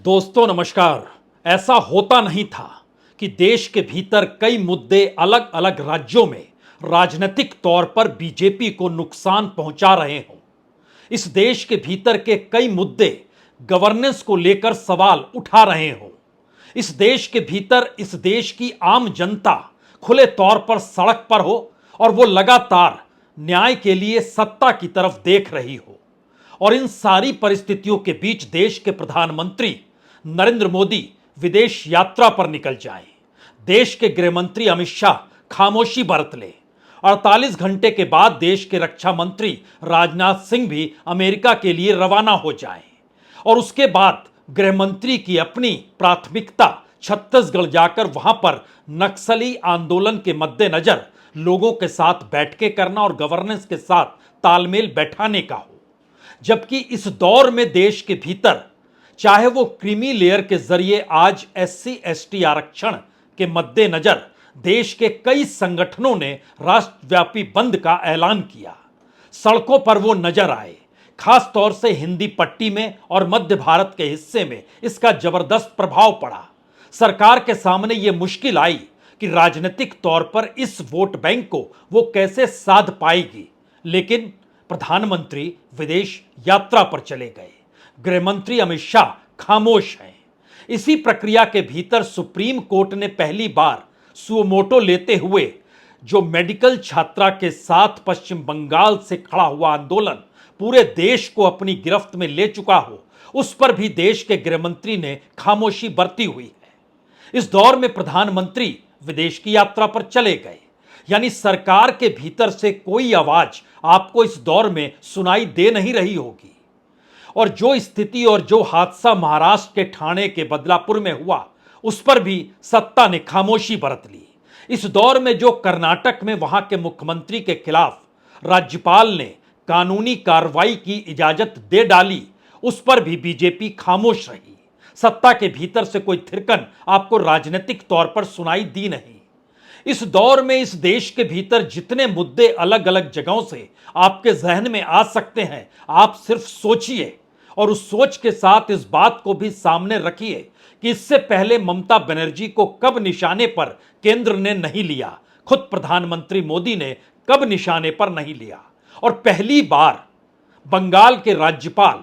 दोस्तों नमस्कार। ऐसा होता नहीं था कि देश के भीतर कई मुद्दे अलग अलग राज्यों में राजनीतिक तौर पर बीजेपी को नुकसान पहुंचा रहे हों। इस देश के भीतर के कई मुद्दे गवर्नेंस को लेकर सवाल उठा रहे हों। इस देश के भीतर इस देश की आम जनता खुले तौर पर सड़क पर हो और वो लगातार न्याय के लिए सत्ता की तरफ देख रही हो। और इन सारी परिस्थितियों के बीच देश के प्रधानमंत्री नरेंद्र मोदी विदेश यात्रा पर निकल जाएं। देश के गृह मंत्री अमित शाह खामोशी बरत लें। 48 घंटे के बाद देश के रक्षा मंत्री राजनाथ सिंह भी अमेरिका के लिए रवाना हो जाएं। और उसके बाद गृह मंत्री की अपनी प्राथमिकता छत्तीसगढ़ जाकर वहां पर नक्सली आंदोलन के मद्देनजर लोगों के साथ बैठकें करना और गवर्नेंस के साथ तालमेल बैठाने का हो। जबकि इस दौर में देश के भीतर चाहे वो क्रीमी लेयर के जरिए आज SC/ST आरक्षण के मद्देनजर देश के कई संगठनों ने राष्ट्रव्यापी बंद का ऐलान किया। सड़कों पर वो नजर आए। खास तौर से हिंदी पट्टी में और मध्य भारत के हिस्से में इसका जबरदस्त प्रभाव पड़ा। सरकार के सामने ये मुश्किल आई कि राजनीतिक तौर पर इस वोट बैंक को वो कैसे साध पाएगी। लेकिन प्रधानमंत्री विदेश यात्रा पर चले गए। गृह मंत्री अमित शाह खामोश हैं। इसी प्रक्रिया के भीतर सुप्रीम कोर्ट ने पहली बार सुमोटो लेते हुए जो मेडिकल छात्रा के साथ पश्चिम बंगाल से खड़ा हुआ आंदोलन पूरे देश को अपनी गिरफ्त में ले चुका हो, उस पर भी देश के गृह मंत्री ने खामोशी बरती हुई है। इस दौर में प्रधानमंत्री विदेश की यात्रा पर चले गए। यानी सरकार के भीतर से कोई आवाज आपको इस दौर में सुनाई दे नहीं रही होगी। और जो स्थिति और जो हादसा महाराष्ट्र के ठाणे के बदलापुर में हुआ, उस पर भी सत्ता ने खामोशी बरत ली। इस दौर में जो कर्नाटक में वहां के मुख्यमंत्री के खिलाफ राज्यपाल ने कानूनी कार्रवाई की इजाजत दे डाली, उस पर भी बीजेपी खामोश रही। सत्ता के भीतर से कोई थिरकन आपको राजनीतिक तौर पर सुनाई दी नहीं। इस दौर में इस देश के भीतर जितने मुद्दे अलग अलग जगहों से आपके जहन में आ सकते हैं, आप सिर्फ सोचिए और उस सोच के साथ इस बात को भी सामने रखिए कि इससे पहले ममता बनर्जी को कब निशाने पर केंद्र ने नहीं लिया, खुद प्रधानमंत्री मोदी ने कब निशाने पर नहीं लिया। और पहली बार बंगाल के राज्यपाल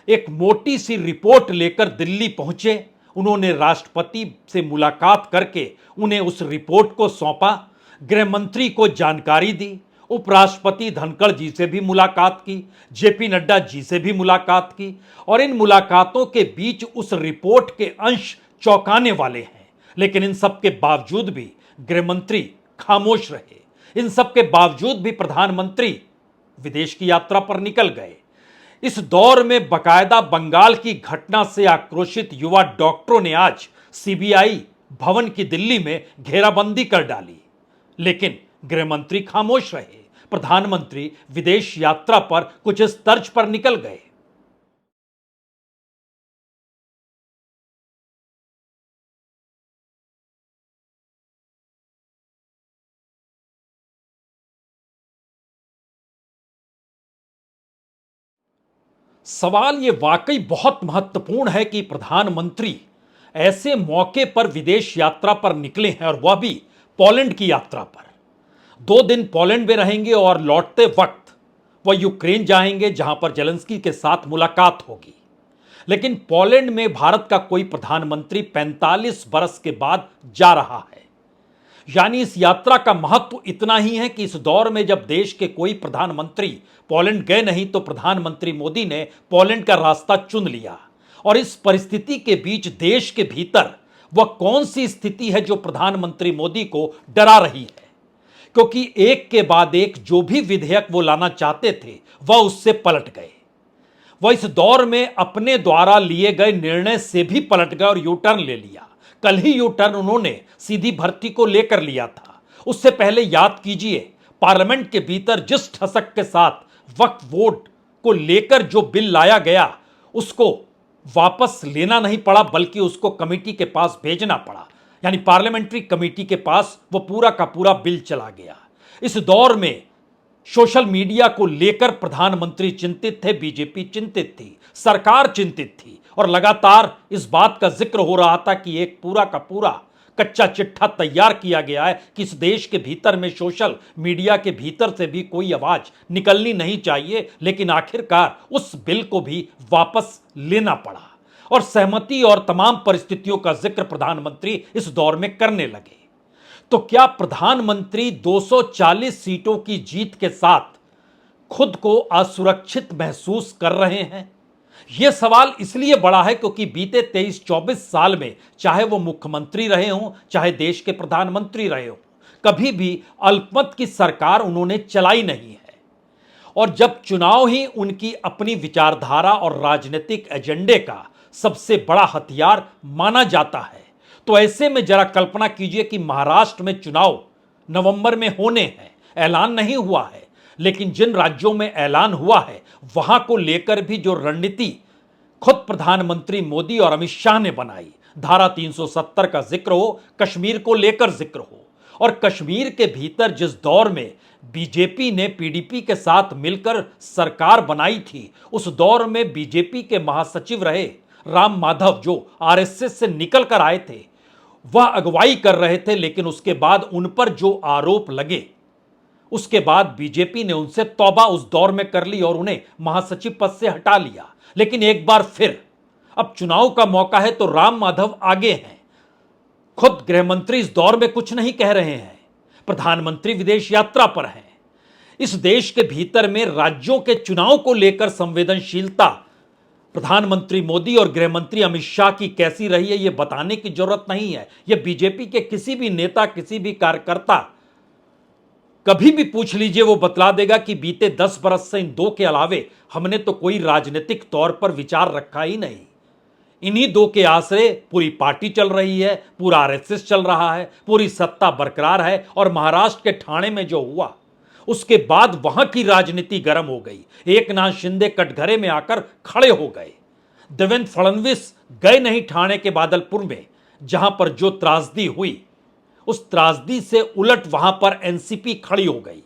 एक मोटी सी रिपोर्ट लेकर दिल्ली पहुंचे। उन्होंने राष्ट्रपति से मुलाकात करके उन्हें उस रिपोर्ट को सौंपा, गृह मंत्री को जानकारी दी, उपराष्ट्रपति धनखड़ जी से भी मुलाकात की, JP नड्डा जी से भी मुलाकात की। और इन मुलाकातों के बीच उस रिपोर्ट के अंश चौंकाने वाले हैं। लेकिन इन सब के बावजूद भी गृह मंत्री खामोश रहे। इन सब के बावजूद भी प्रधानमंत्री विदेश की यात्रा पर निकल गए। इस दौर में बकायदा बंगाल की घटना से आक्रोशित युवा डॉक्टरों ने आज CBI भवन की दिल्ली में घेराबंदी कर डाली। लेकिन गृह मंत्री खामोश रहे। प्रधानमंत्री विदेश यात्रा पर कुछ इस तर्ज पर निकल गए। सवाल ये वाकई बहुत महत्वपूर्ण है कि प्रधानमंत्री ऐसे मौके पर विदेश यात्रा पर निकले हैं, और वह भी पोलैंड की यात्रा पर। 2 दिन पोलैंड में रहेंगे और लौटते वक्त वह यूक्रेन जाएंगे, जहां पर जेलेंस्की के साथ मुलाकात होगी। लेकिन पोलैंड में भारत का कोई प्रधानमंत्री 45 बरस के बाद जा रहा है। यानी इस यात्रा का महत्व इतना ही है कि इस दौर में जब देश के कोई प्रधानमंत्री पोलैंड गए नहीं, तो प्रधानमंत्री मोदी ने पोलैंड का रास्ता चुन लिया। और इस परिस्थिति के बीच देश के भीतर वह कौन सी स्थिति है जो प्रधानमंत्री मोदी को डरा रही है, क्योंकि एक के बाद एक जो भी विधेयक वो लाना चाहते थे वह उससे पलट गए। वह इस दौर में अपने द्वारा लिए गए निर्णय से भी पलट गए और यू टर्न ले लिया। कल ही यू टर्न उन्होंने सीधी भर्ती को लेकर लिया था। उससे पहले याद कीजिए, पार्लियामेंट के भीतर जिस ठसक के साथ वक्फ बोर्ड को लेकर जो बिल लाया गया, उसको वापस लेना नहीं पड़ा, बल्कि उसको कमेटी के पास भेजना पड़ा। यानी पार्लियामेंट्री कमेटी के पास वो पूरा का पूरा बिल चला गया। इस दौर में सोशल मीडिया को लेकर प्रधानमंत्री चिंतित थे, बीजेपी चिंतित थी, सरकार चिंतित थी। और लगातार इस बात का जिक्र हो रहा था कि एक पूरा का पूरा कच्चा चिट्ठा तैयार किया गया है कि इस देश के भीतर में सोशल मीडिया के भीतर से भी कोई आवाज निकलनी नहीं चाहिए, लेकिन आखिरकार उस बिल को भी वापस लेना पड़ा और सहमति और तमाम परिस्थितियों का जिक्र प्रधानमंत्री इस दौर में करने लगे। तो क्या प्रधानमंत्री 240 सीटों की जीत के साथ खुद को असुरक्षित महसूस कर रहे हैं? यह सवाल इसलिए बड़ा है क्योंकि बीते 23-24 साल में चाहे वो मुख्यमंत्री रहे हों, चाहे देश के प्रधानमंत्री रहे हों, कभी भी अल्पमत की सरकार उन्होंने चलाई नहीं है। और जब चुनाव ही उनकी अपनी विचारधारा और राजनीतिक एजेंडे का सबसे बड़ा हथियार माना जाता है, तो ऐसे में जरा कल्पना कीजिए कि महाराष्ट्र में चुनाव नवंबर में होने हैं, ऐलान नहीं हुआ है, लेकिन जिन राज्यों में ऐलान हुआ है वहां को लेकर भी जो रणनीति खुद प्रधानमंत्री मोदी और अमित शाह ने बनाई, धारा 370 का जिक्र हो, कश्मीर को लेकर जिक्र हो, और कश्मीर के भीतर जिस दौर में बीजेपी ने पीडीपी के साथ मिलकर सरकार बनाई थी, उस दौर में बीजेपी के महासचिव रहे राम माधव, जो आरएसएस से निकल कर आए थे, वह अगुवाई कर रहे थे। लेकिन उसके बाद उन पर जो आरोप लगे, उसके बाद बीजेपी ने उनसे तौबा उस दौर में कर ली और उन्हें महासचिव पद से हटा लिया। लेकिन एक बार फिर अब चुनाव का मौका है तो राम माधव आगे हैं। खुद गृहमंत्री इस दौर में कुछ नहीं कह रहे हैं, प्रधानमंत्री विदेश यात्रा पर हैं। इस देश के भीतर में राज्यों के चुनाव को लेकर संवेदनशीलता प्रधानमंत्री मोदी और गृहमंत्री अमित शाह की कैसी रही है, यह बताने की जरूरत नहीं है। यह बीजेपी के किसी भी नेता, किसी भी कार्यकर्ता कभी भी पूछ लीजिए, वो बतला देगा कि बीते 10 बरस से इन दो के अलावे हमने तो कोई राजनीतिक तौर पर विचार रखा ही नहीं। इन्हीं दो के आसरे पूरी पार्टी चल रही है, पूरा आरएसएस चल रहा है, पूरी सत्ता बरकरार है। और महाराष्ट्र के ठाणे में जो हुआ, उसके बाद वहां की राजनीति गर्म हो गई। एकनाथ शिंदे कटघरे में आकर खड़े हो गए। देवेंद्र फडणवीस गए नहीं ठाणे के बादलपुर में, जहां पर जो त्रासदी हुई, उस त्रासदी से उलट वहां पर एनसीपी खड़ी हो गई,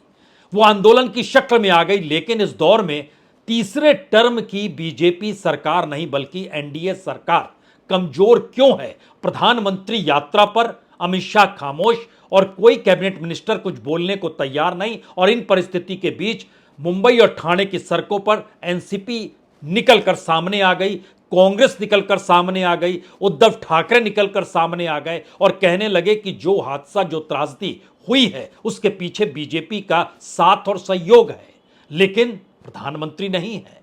वो आंदोलन की शक्ल में आ गई। लेकिन इस दौर में तीसरे टर्म की बीजेपी सरकार नहीं बल्कि एनडीए सरकार कमजोर क्यों है? प्रधानमंत्री यात्रा पर, अमित शाह खामोश और कोई कैबिनेट मिनिस्टर कुछ बोलने को तैयार नहीं। और इन परिस्थिति के बीच मुंबई और ठाणे की सड़कों पर एनसीपी निकलकर सामने आ गई, कांग्रेस निकलकर सामने आ गई, उद्धव ठाकरे निकलकर सामने आ गए और कहने लगे कि जो हादसा, जो त्रासदी हुई है, उसके पीछे बीजेपी का साथ और सहयोग है। लेकिन प्रधानमंत्री नहीं है,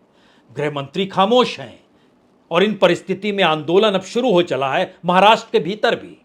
गृहमंत्री खामोश हैं। और इन परिस्थिति में आंदोलन अब शुरू हो चला है महाराष्ट्र के भीतर भी।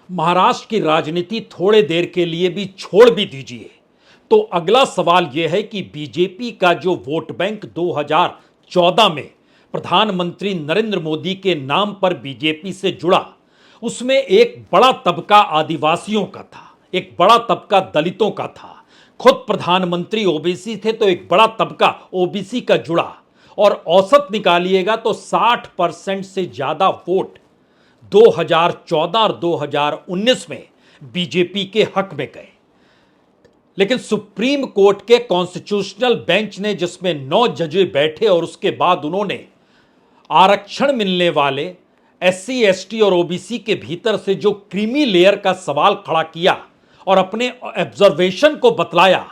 महाराष्ट्र की राजनीति थोड़े देर के लिए भी छोड़ भी दीजिए तो अगला सवाल यह है कि बीजेपी का जो वोट बैंक 2014 में प्रधानमंत्री नरेंद्र मोदी के नाम पर बीजेपी से जुड़ा, उसमें एक बड़ा तबका आदिवासियों का था, एक बड़ा तबका दलितों का था। खुद प्रधानमंत्री ओबीसी थे तो एक बड़ा तबका ओबीसी का जुड़ा, और औसत निकालिएगा तो 60% से ज्यादा वोट 2014 और 2019 में बीजेपी के हक में गए। लेकिन सुप्रीम कोर्ट के कॉन्स्टिट्यूशनल बेंच ने, जिसमें 9 जज बैठे, और उसके बाद उन्होंने आरक्षण मिलने वाले एससी, एसटी और ओबीसी के भीतर से जो क्रीमी लेयर का सवाल खड़ा किया और अपने ऑब्जर्वेशन को बतलाया,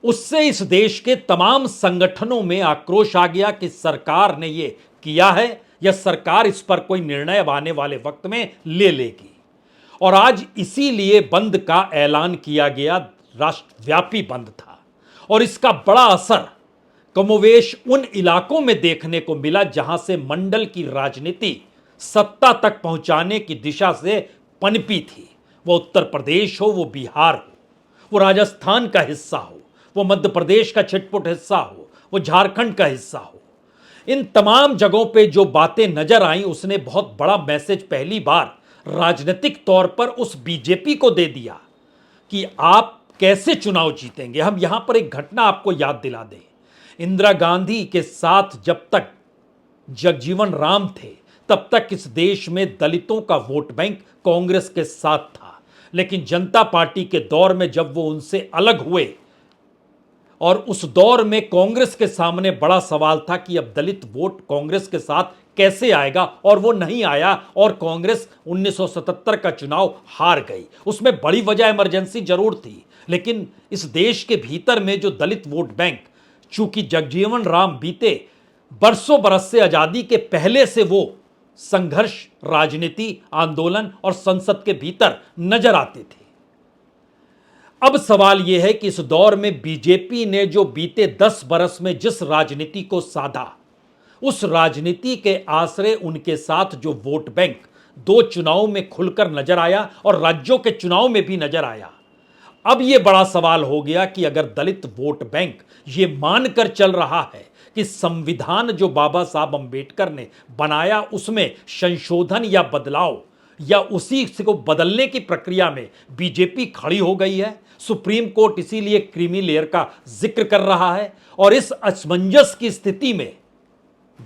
उससे इस देश के तमाम संगठनों में आक्रोश आ गया कि सरकार ने यह किया है या सरकार इस पर कोई निर्णय आने वाले वक्त में ले लेगी। और आज इसीलिए बंद का ऐलान किया गया, राष्ट्रव्यापी बंद था। और इसका बड़ा असर कमोवेश उन इलाकों में देखने को मिला जहां से मंडल की राजनीति सत्ता तक पहुंचाने की दिशा से पनपी थी। वो उत्तर प्रदेश हो, वो बिहार हो, वो राजस्थान का हिस्सा हो, वो मध्य प्रदेश का छिटपुट हिस्सा हो, वो झारखंड का हिस्सा हो, इन तमाम जगहों पे जो बातें नजर आई, उसने बहुत बड़ा मैसेज पहली बार राजनीतिक तौर पर उस बीजेपी को दे दिया कि आप कैसे चुनाव जीतेंगे। हम यहां पर एक घटना आपको याद दिला दें। इंदिरा गांधी के साथ जब तक जगजीवन राम थे, तब तक इस देश में दलितों का वोट बैंक कांग्रेस के साथ था। लेकिन जनता पार्टी के दौर में जब वो उनसे अलग हुए, और उस दौर में कांग्रेस के सामने बड़ा सवाल था कि अब दलित वोट कांग्रेस के साथ कैसे आएगा, और वो नहीं आया और कांग्रेस 1977 का चुनाव हार गई। उसमें बड़ी वजह इमरजेंसी जरूर थी, लेकिन इस देश के भीतर में जो दलित वोट बैंक, चूंकि जगजीवन राम बीते बरसों बरस से आजादी के पहले से वो संघर्ष, राजनीति, आंदोलन और संसद के भीतर नजर आते थे। अब सवाल यह है कि इस दौर में बीजेपी ने जो बीते 10 बरस में जिस राजनीति को साधा, उस राजनीति के आश्रय उनके साथ जो वोट बैंक दो चुनाव में खुलकर नजर आया और राज्यों के चुनाव में भी नजर आया। अब यह बड़ा सवाल हो गया कि अगर दलित वोट बैंक ये मानकर चल रहा है कि संविधान जो बाबा साहब अंबेडकर ने बनाया उसमें संशोधन या बदलाव या उसी को बदलने की प्रक्रिया में बीजेपी खड़ी हो गई है, सुप्रीम कोर्ट इसीलिए क्रीमी लेयर का जिक्र कर रहा है, और इस असमंजस की स्थिति में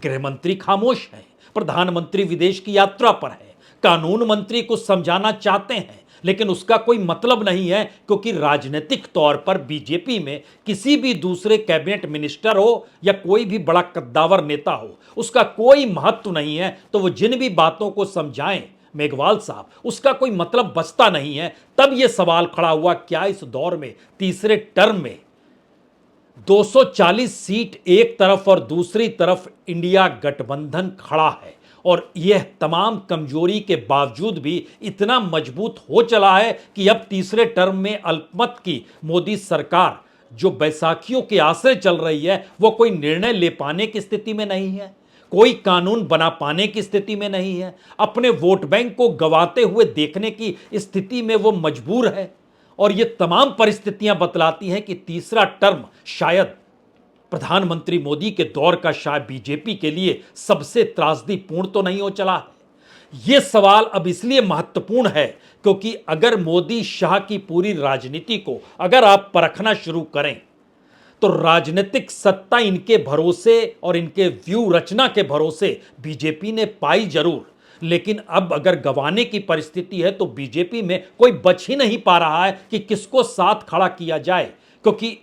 गृह मंत्री खामोश हैं, प्रधानमंत्री विदेश की यात्रा पर है, कानून मंत्री कुछ समझाना चाहते हैं, लेकिन उसका कोई मतलब नहीं है, क्योंकि राजनीतिक तौर पर बीजेपी में किसी भी दूसरे कैबिनेट मिनिस्टर हो या कोई भी बड़ा कद्दावर नेता हो, उसका कोई महत्व नहीं है। तो वो जिन भी बातों को समझाएं मेघवाल साहब, उसका कोई मतलब बचता नहीं है। तब यह सवाल खड़ा हुआ, क्या इस दौर में तीसरे टर्म में 240 सीट एक तरफ और दूसरी तरफ इंडिया गठबंधन खड़ा है, और यह तमाम कमजोरी के बावजूद भी इतना मजबूत हो चला है कि अब तीसरे टर्म में अल्पमत की मोदी सरकार जो बैसाखियों के आश्रय चल रही है, वो कोई निर्णय ले पाने की स्थिति में नहीं है, कोई कानून बना पाने की स्थिति में नहीं है, अपने वोट बैंक को गंवाते हुए देखने की स्थिति में वो मजबूर है। और ये तमाम परिस्थितियां बतलाती हैं कि तीसरा टर्म शायद प्रधानमंत्री मोदी के दौर का शायद बीजेपी के लिए सबसे त्रासदीपूर्ण तो नहीं हो चला है। यह सवाल अब इसलिए महत्वपूर्ण है क्योंकि अगर मोदी शाह की पूरी राजनीति को अगर आप परखना शुरू करें, तो राजनीतिक सत्ता इनके भरोसे और इनके व्यू रचना के भरोसे बीजेपी ने पाई जरूर, लेकिन अब अगर गंवाने की परिस्थिति है तो बीजेपी में कोई बच ही नहीं पा रहा है कि किसको साथ खड़ा किया जाए, क्योंकि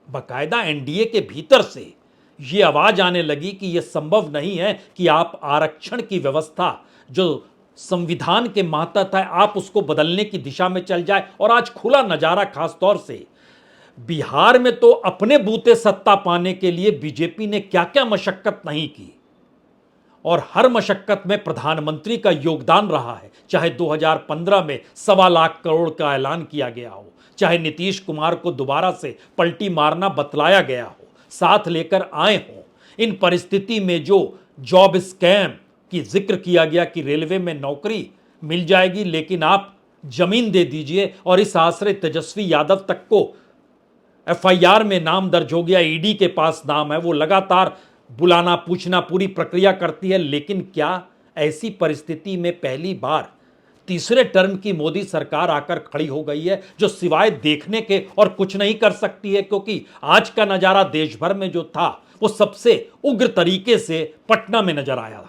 बाकायदा एनडीए के भीतर से यह आवाज आने लगी कि यह संभव नहीं है कि आप आरक्षण की व्यवस्था जो संविधान के मातहत है आप उसको बदलने की दिशा में चल जाए। और आज खुला नजारा, खासतौर से बिहार में तो अपने बूते सत्ता पाने के लिए बीजेपी ने क्या क्या मशक्कत नहीं की, और हर मशक्कत में प्रधानमंत्री का योगदान रहा है। चाहे 2015 में 1.25 लाख करोड़ का ऐलान किया गया हो, चाहे नीतीश कुमार को दोबारा से पलटी मारना बतलाया गया हो, साथ लेकर आए हो। इन परिस्थिति में जो जॉब स्कैम की जिक्र किया गया कि रेलवे में नौकरी मिल जाएगी लेकिन आप जमीन दे दीजिए, और इस आश्रय तेजस्वी यादव तक को एफआईआर में नाम दर्ज हो गया, ईडी के पास नाम है, वो लगातार बुलाना पूछना पूरी प्रक्रिया करती है। लेकिन क्या ऐसी परिस्थिति में पहली बार तीसरे टर्म की मोदी सरकार आकर खड़ी हो गई है जो सिवाय देखने के और कुछ नहीं कर सकती है, क्योंकि आज का नजारा देश भर में जो था वो सबसे उग्र तरीके से पटना में नजर आया।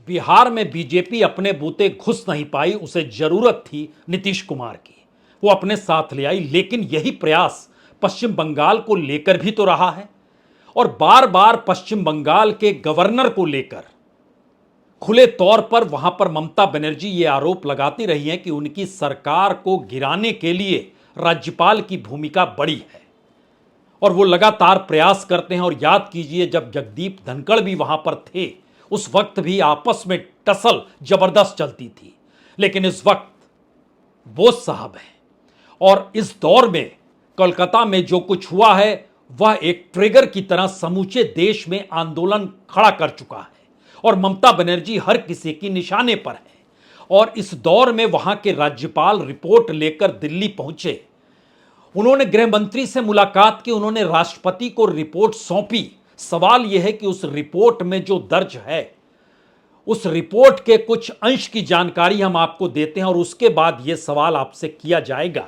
बिहार में बीजेपी अपने बूते घुस नहीं पाई, उसे जरूरत थी नीतीश कुमार की, वो अपने साथ ले आई। लेकिन यही प्रयास पश्चिम बंगाल को लेकर भी तो रहा है, और बार बार पश्चिम बंगाल के गवर्नर को लेकर खुले तौर पर वहां पर ममता बनर्जी ये आरोप लगाती रही हैं कि उनकी सरकार को गिराने के लिए राज्यपाल की भूमिका बड़ी है, और वो लगातार प्रयास करते हैं। और याद कीजिए, जब जगदीप धनखड़ भी वहां पर थे, उस वक्त भी आपस में टसल जबरदस्त चलती थी। लेकिन इस वक्त बोस साहब हैं, और इस दौर में कोलकाता में जो कुछ हुआ है वह एक ट्रिगर की तरह समूचे देश में आंदोलन खड़ा कर चुका है, और ममता बनर्जी हर किसी की निशाने पर है। और इस दौर में वहां के राज्यपाल रिपोर्ट लेकर दिल्ली पहुंचे, उन्होंने गृह मंत्री से मुलाकात की, उन्होंने राष्ट्रपति को रिपोर्ट सौंपी। सवाल यह है कि उस रिपोर्ट में जो दर्ज है, उस रिपोर्ट के कुछ अंश की जानकारी हम आपको देते हैं, और उसके बाद यह सवाल आपसे किया जाएगा,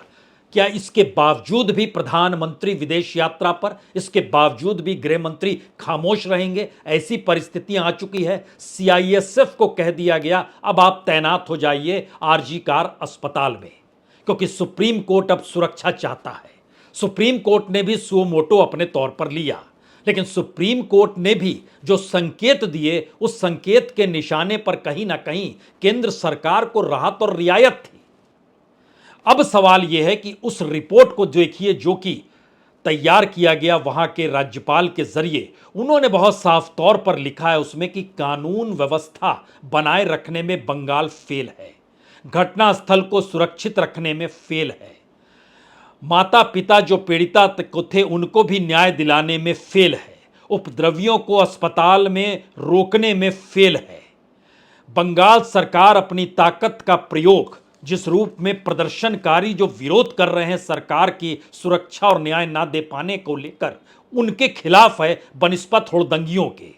क्या इसके बावजूद भी प्रधानमंत्री विदेश यात्रा पर, इसके बावजूद भी गृह मंत्री खामोश रहेंगे? ऐसी परिस्थितियां आ चुकी है, सीआईएसएफ को कह दिया गया अब आप तैनात हो जाइए आरजी कार अस्पताल में, क्योंकि सुप्रीम कोर्ट अब सुरक्षा चाहता है। सुप्रीम कोर्ट ने भी सुओ मोटो अपने तौर पर लिया, लेकिन सुप्रीम कोर्ट ने भी जो संकेत दिए, उस संकेत के निशाने पर कहीं ना कहीं केंद्र सरकार को राहत और रियायत थी। अब सवाल यह है कि उस रिपोर्ट को देखिए जो कि तैयार किया गया वहां के राज्यपाल के जरिए। उन्होंने बहुत साफ तौर पर लिखा है उसमें कि कानून व्यवस्था बनाए रखने में बंगाल फेल है, घटनास्थल को सुरक्षित रखने में फेल है, माता पिता जो पीड़िता को थे उनको भी न्याय दिलाने में फेल है, उपद्रवियों को अस्पताल में रोकने में फेल है। बंगाल सरकार अपनी ताकत का प्रयोग जिस रूप में प्रदर्शनकारी जो विरोध कर रहे हैं सरकार की सुरक्षा और न्याय ना दे पाने को लेकर, उनके खिलाफ है बनिस्बत हुड़दंगियों के।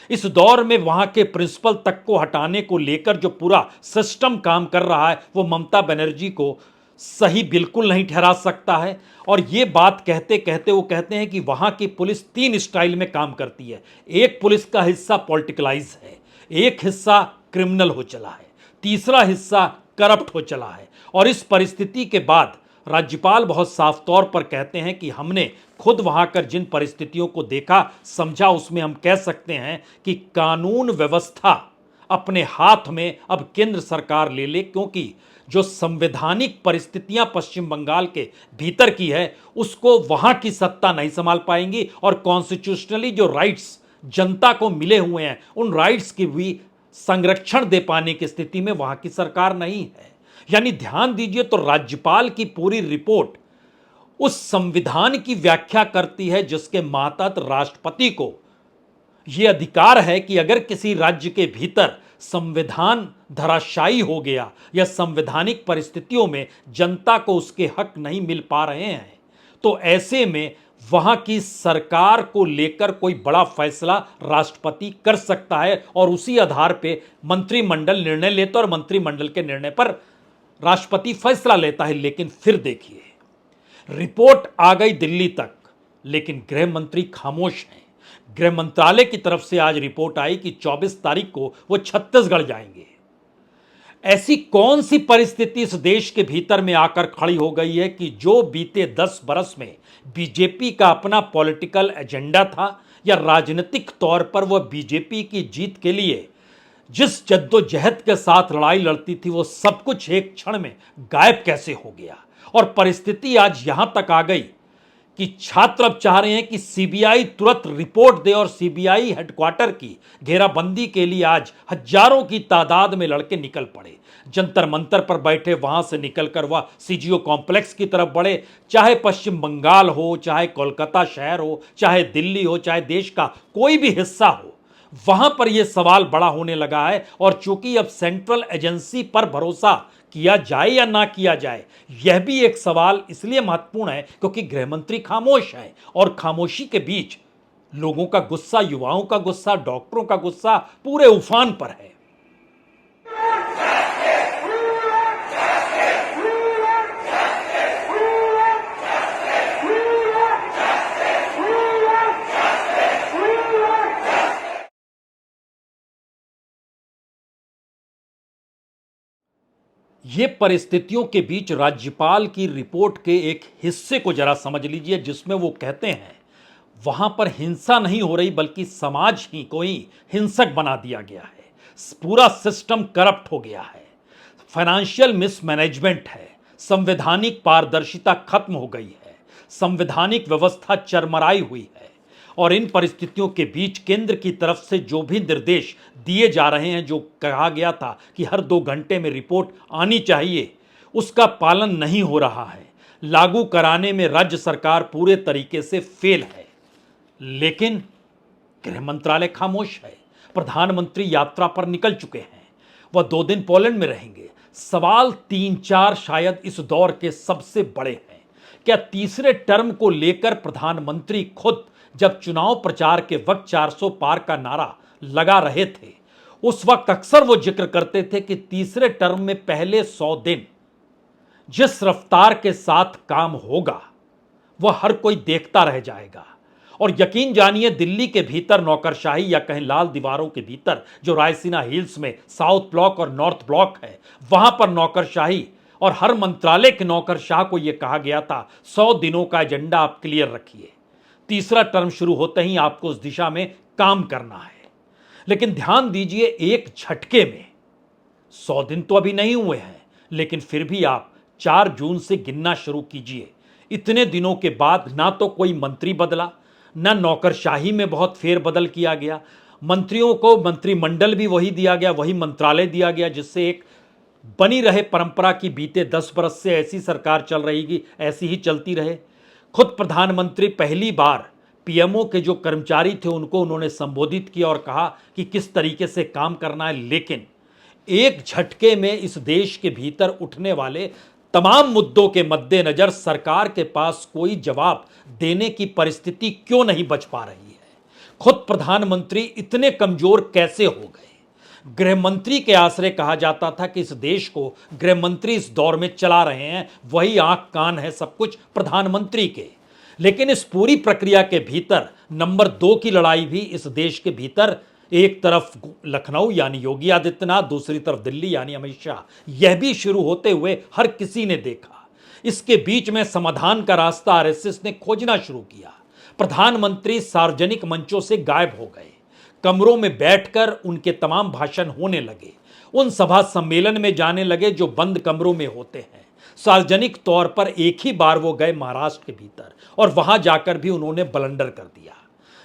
इस दौर में वहां के प्रिंसिपल तक को हटाने को लेकर जो पूरा सिस्टम काम कर रहा है, वो ममता बनर्जी को सही बिल्कुल नहीं ठहरा सकता है। और ये बात कहते कहते वो कहते हैं कि वहां की पुलिस 3 स्टाइल में काम करती है। एक पुलिस का हिस्सा पॉलिटिकलाइज है, एक हिस्सा क्रिमिनल हो चला है, तीसरा हिस्सा करप्ट हो चला है। और इस परिस्थिति के बाद राज्यपाल बहुत साफ तौर पर कहते हैं कि हमने खुद वहां कर जिन परिस्थितियों को देखा समझा, उसमें हम कह सकते हैं कि कानून व्यवस्था अपने हाथ में अब केंद्र सरकार ले ले, क्योंकि जो संवैधानिक परिस्थितियां पश्चिम बंगाल के भीतर की है उसको वहां की सत्ता नहीं संभाल पाएंगी, और कॉन्स्टिट्यूशनली जो राइट्स जनता को मिले हुए हैं उन राइट्स की भी संरक्षण दे पाने की स्थिति में वहां की सरकार नहीं है। यानी ध्यान दीजिए, तो राज्यपाल की पूरी रिपोर्ट उस संविधान की व्याख्या करती है जिसके मातहत राष्ट्रपति को यह अधिकार है कि अगर किसी राज्य के भीतर संविधान धराशायी हो गया या संवैधानिक परिस्थितियों में जनता को उसके हक नहीं मिल पा रहे हैं, तो ऐसे में वहां की सरकार को लेकर कोई बड़ा फैसला राष्ट्रपति कर सकता है, और उसी आधार पे मंत्रिमंडल निर्णय लेता है और मंत्रिमंडल के निर्णय पर राष्ट्रपति फैसला लेता है। लेकिन फिर देखिए, रिपोर्ट आ गई दिल्ली तक, लेकिन गृह मंत्री खामोश हैं। गृह मंत्रालय की तरफ से आज रिपोर्ट आई कि 24 तारीख को वो छत्तीसगढ़ जाएंगे। ऐसी कौन सी परिस्थिति इस देश के भीतर में आकर खड़ी हो गई है कि जो बीते 10 बरस में बीजेपी का अपना पॉलिटिकल एजेंडा था, या राजनीतिक तौर पर वह बीजेपी की जीत के लिए जिस जद्दोजहद के साथ लड़ाई लड़ती थी, वो सब कुछ एक क्षण में गायब कैसे हो गया। और परिस्थिति आज यहां तक आ गई कि छात्र अब चाह रहे हैं कि सीबीआई तुरंत रिपोर्ट दे, और सीबीआई हेडक्वार्टर की घेराबंदी के लिए आज हजारों की तादाद में लड़के निकल पड़े। जंतर मंतर पर बैठे, वहां से निकलकर वह सीजीओ कॉम्प्लेक्स की तरफ बढ़े। चाहे पश्चिम बंगाल हो, चाहे कोलकाता शहर हो, चाहे दिल्ली हो, चाहे देश का कोई भी हिस्सा हो, वहां पर यह सवाल बड़ा होने लगा है। और चूंकि अब सेंट्रल एजेंसी पर भरोसा किया जाए या ना किया जाए, यह भी एक सवाल इसलिए महत्वपूर्ण है क्योंकि गृहमंत्री खामोश है, और खामोशी के बीच लोगों का गुस्सा, युवाओं का गुस्सा, डॉक्टरों का गुस्सा पूरे उफान पर है। ये परिस्थितियों के बीच राज्यपाल की रिपोर्ट के एक हिस्से को जरा समझ लीजिए, जिसमें वो कहते हैं वहां पर हिंसा नहीं हो रही बल्कि समाज ही को ही हिंसक बना दिया गया है। पूरा सिस्टम करप्ट हो गया है, फाइनेंशियल मिसमैनेजमेंट है, संवैधानिक पारदर्शिता खत्म हो गई है, संवैधानिक व्यवस्था चरमराई हुई है। और इन परिस्थितियों के बीच केंद्र की तरफ से जो भी निर्देश दिए जा रहे हैं, जो कहा गया था कि हर 2 घंटे में रिपोर्ट आनी चाहिए, उसका पालन नहीं हो रहा है। लागू कराने में राज्य सरकार पूरे तरीके से फेल है। लेकिन गृह मंत्रालय खामोश है। प्रधानमंत्री यात्रा पर निकल चुके हैं, वह 2 दिन पोलैंड में रहेंगे। सवाल 3-4 शायद इस दौर के सबसे बड़े हैं। क्या तीसरे टर्म को लेकर प्रधानमंत्री खुद जब चुनाव प्रचार के वक्त 400 पार का नारा लगा रहे थे, उस वक्त अक्सर वो जिक्र करते थे कि तीसरे टर्म में पहले 100 दिन जिस रफ्तार के साथ काम होगा वह हर कोई देखता रह जाएगा। और यकीन जानिए, दिल्ली के भीतर नौकरशाही या कहीं लाल दीवारों के भीतर जो रायसीना हिल्स में साउथ ब्लॉक और नॉर्थ ब्लॉक है, वहां पर नौकरशाही और हर मंत्रालय के नौकरशाह को यह कहा गया था 100 दिनों का एजेंडा आप क्लियर रखिए, तीसरा टर्म शुरू होते ही आपको उस दिशा में काम करना है। लेकिन ध्यान दीजिए, एक झटके में 100 दिन तो अभी नहीं हुए हैं, लेकिन फिर भी आप 4 जून से गिनना शुरू कीजिए। इतने दिनों के बाद ना तो कोई मंत्री बदला, ना नौकरशाही में बहुत फेरबदल किया गया। मंत्रियों को मंत्रिमंडल भी वही दिया गया, वही मंत्रालय दिया गया, जिससे एक बनी रहे परंपरा की बीते 10 बरस से ऐसी सरकार चल रहेगी, ऐसी ही चलती रहे। खुद प्रधानमंत्री पहली बार पीएमओ के जो कर्मचारी थे उनको उन्होंने संबोधित किया और कहा कि किस तरीके से काम करना है। लेकिन एक झटके में इस देश के भीतर उठने वाले तमाम मुद्दों के मद्देनजर सरकार के पास कोई जवाब देने की परिस्थिति क्यों नहीं बच पा रही है? खुद प्रधानमंत्री इतने कमजोर कैसे हो गए? गृह मंत्री के आश्रय कहा जाता था कि इस देश को गृह मंत्री इस दौर में चला रहे हैं, वही आंख कान है सब कुछ प्रधानमंत्री के। लेकिन इस पूरी प्रक्रिया के भीतर नंबर 2 की लड़ाई भी इस देश के भीतर, एक तरफ लखनऊ यानी योगी आदित्यनाथ, दूसरी तरफ दिल्ली यानी अमित शाह, यह भी शुरू होते हुए हर किसी ने देखा। इसके बीच में समाधान का रास्ता आरएसएस ने खोजना शुरू किया। प्रधानमंत्री सार्वजनिक मंचों से गायब हो गए, कमरों में बैठकर उनके तमाम भाषण होने लगे, उन सभा सम्मेलन में जाने लगे जो बंद कमरों में होते हैं। सार्वजनिक तौर पर एक ही बार वो गए महाराष्ट्र के भीतर, और वहां जाकर भी उन्होंने बलंडर कर दिया।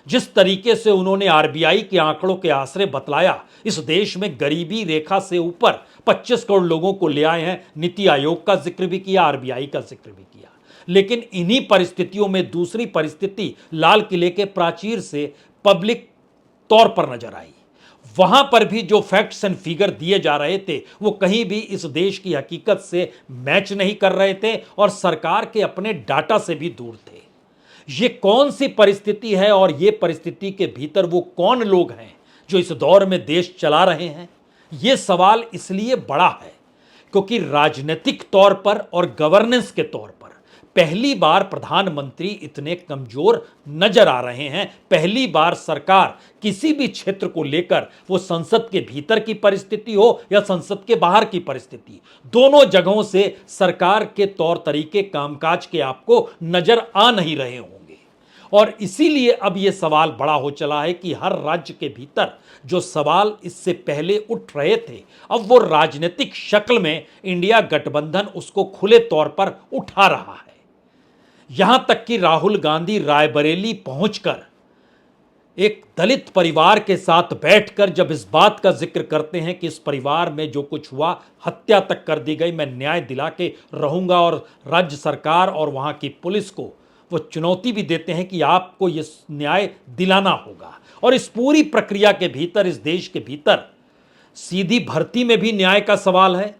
जिस तरीके से उन्होंने आरबीआई के आंकड़ों के आश्रय बतलाया, इस देश में गरीबी रेखा से ऊपर 25 करोड़ लोगों को ले आए हैं। नीति आयोग का जिक्र भी किया, आरबीआई का जिक्र भी किया। लेकिन इन्हीं परिस्थितियों में दूसरी परिस्थिति लाल किले के प्राचीर से पब्लिक तौर पर नजर आई। वहां पर भी जो फैक्ट्स एंड फिगर दिए जा रहे थे वो कहीं भी इस देश की हकीकत से मैच नहीं कर रहे थे और सरकार के अपने डाटा से भी दूर थे। ये कौन सी परिस्थिति है और ये परिस्थिति के भीतर वो कौन लोग हैं जो इस दौर में देश चला रहे हैं? ये सवाल इसलिए बड़ा है क्योंकि राजनीतिक तौर पर और गवर्नेंस के तौर पर पहली बार प्रधानमंत्री इतने कमजोर नजर आ रहे हैं। पहली बार सरकार किसी भी क्षेत्र को लेकर, वो संसद के भीतर की परिस्थिति हो या संसद के बाहर की परिस्थिति, दोनों जगहों से सरकार के तौर तरीके, कामकाज के आपको नजर आ नहीं रहे होंगे। और इसीलिए अब यह सवाल बड़ा हो चला है कि हर राज्य के भीतर जो सवाल इससे पहले उठ रहे थे, अब वो राजनीतिक शक्ल में इंडिया गठबंधन उसको खुले तौर पर उठा रहा है। यहां तक कि राहुल गांधी रायबरेली पहुंचकर एक दलित परिवार के साथ बैठकर जब इस बात का जिक्र करते हैं कि इस परिवार में जो कुछ हुआ, हत्या तक कर दी गई, मैं न्याय दिला के रहूंगा, और राज्य सरकार और वहां की पुलिस को वो चुनौती भी देते हैं कि आपको ये न्याय दिलाना होगा। और इस पूरी प्रक्रिया के भीतर, इस देश के भीतर सीधी भर्ती में भी न्याय का सवाल है।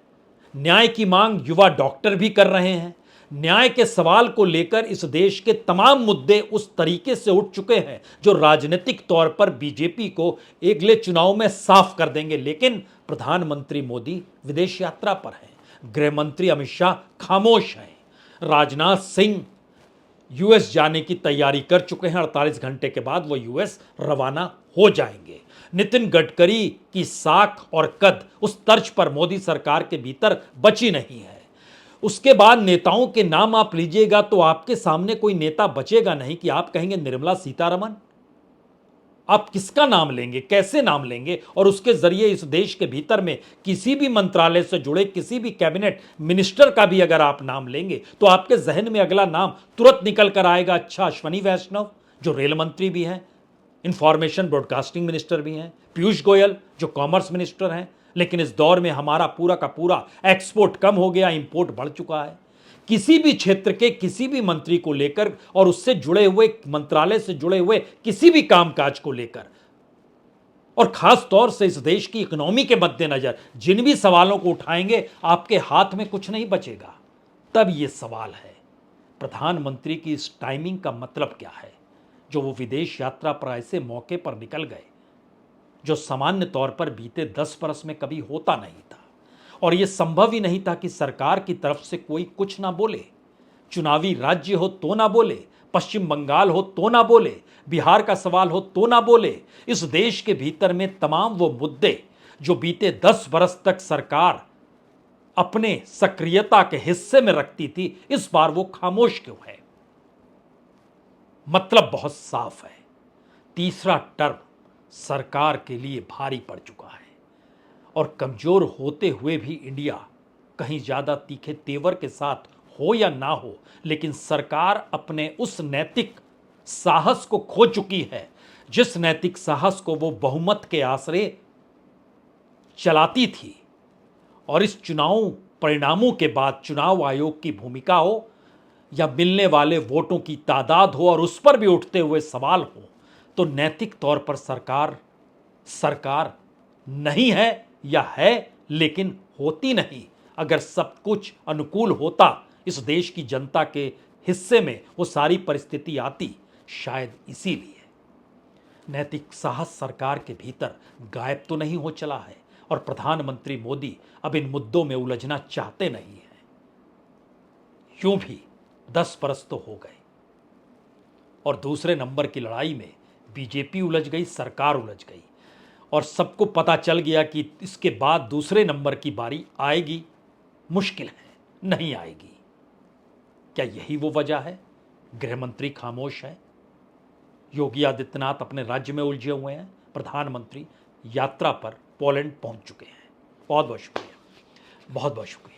न्याय की मांग युवा डॉक्टर भी कर रहे हैं। न्याय के सवाल को लेकर इस देश के तमाम मुद्दे उस तरीके से उठ चुके हैं जो राजनीतिक तौर पर बीजेपी को अगले चुनाव में साफ कर देंगे। लेकिन प्रधानमंत्री मोदी विदेश यात्रा पर हैं, गृह मंत्री अमित शाह खामोश हैं, राजनाथ सिंह यूएस जाने की तैयारी कर चुके हैं। 48 घंटे के बाद वो यूएस रवाना हो जाएंगे। नितिन गडकरी की साख और कद उस तर्ज पर मोदी सरकार के भीतर बची नहीं है। उसके बाद नेताओं के नाम आप लीजिएगा तो आपके सामने कोई नेता बचेगा नहीं कि आप कहेंगे निर्मला सीतारमण। आप किसका नाम लेंगे, कैसे नाम लेंगे? और उसके जरिए इस देश के भीतर में किसी भी मंत्रालय से जुड़े किसी भी कैबिनेट मिनिस्टर का भी अगर आप नाम लेंगे तो आपके जहन में अगला नाम तुरंत निकल कर आएगा, अच्छा अश्वनी वैष्णव जो रेल मंत्री भी हैं, इंफॉर्मेशन ब्रॉडकास्टिंग मिनिस्टर भी हैं, पीयूष गोयल जो कॉमर्स मिनिस्टर हैं। लेकिन इस दौर में हमारा पूरा का पूरा एक्सपोर्ट कम हो गया, इंपोर्ट बढ़ चुका है। किसी भी क्षेत्र के किसी भी मंत्री को लेकर और उससे जुड़े हुए मंत्रालय से जुड़े हुए किसी भी कामकाज को लेकर और खास तौर से इस देश की इकोनॉमी के मद्देनजर जिन भी सवालों को उठाएंगे आपके हाथ में कुछ नहीं बचेगा। तब यह सवाल है प्रधानमंत्री की इस टाइमिंग का मतलब क्या है, जो वो विदेश यात्रा पर ऐसे मौके पर निकल गए जो सामान्य तौर पर बीते 10 बरस में कभी होता नहीं था। और यह संभव ही नहीं था कि सरकार की तरफ से कोई कुछ ना बोले। चुनावी राज्य हो तो ना बोले, पश्चिम बंगाल हो तो ना बोले, बिहार का सवाल हो तो ना बोले। इस देश के भीतर में तमाम वो मुद्दे जो बीते 10 बरस तक सरकार अपने सक्रियता के हिस्से में रखती थी, इस बार वो खामोश क्यों है? मतलब बहुत साफ है, तीसरा टर्म सरकार के लिए भारी पड़ चुका है। और कमजोर होते हुए भी इंडिया कहीं ज्यादा तीखे तेवर के साथ हो या ना हो, लेकिन सरकार अपने उस नैतिक साहस को खो चुकी है जिस नैतिक साहस को वो बहुमत के आसरे चलाती थी। और इस चुनाव परिणामों के बाद चुनाव आयोग की भूमिका हो या मिलने वाले वोटों की तादाद हो और उस पर भी उठते हुए सवाल हो, तो नैतिक तौर पर सरकार नहीं है या है लेकिन होती नहीं। अगर सब कुछ अनुकूल होता, इस देश की जनता के हिस्से में वो सारी परिस्थिति आती, शायद इसीलिए नैतिक साहस सरकार के भीतर गायब तो नहीं हो चला है और प्रधानमंत्री मोदी अब इन मुद्दों में उलझना चाहते नहीं हैं। यूं भी 10 बरस तो हो गए और दूसरे नंबर की लड़ाई में बीजेपी उलझ गई, सरकार उलझ गई और सबको पता चल गया कि इसके बाद दूसरे नंबर की बारी आएगी, मुश्किल है, नहीं आएगी। क्या यही वो वजह है? गृह मंत्री खामोश है, योगी आदित्यनाथ अपने राज्य में उलझे हुए हैं, प्रधानमंत्री यात्रा पर पोलैंड पहुंच चुके हैं। बहुत बहुत शुक्रिया, बहुत बहुत शुक्रिया।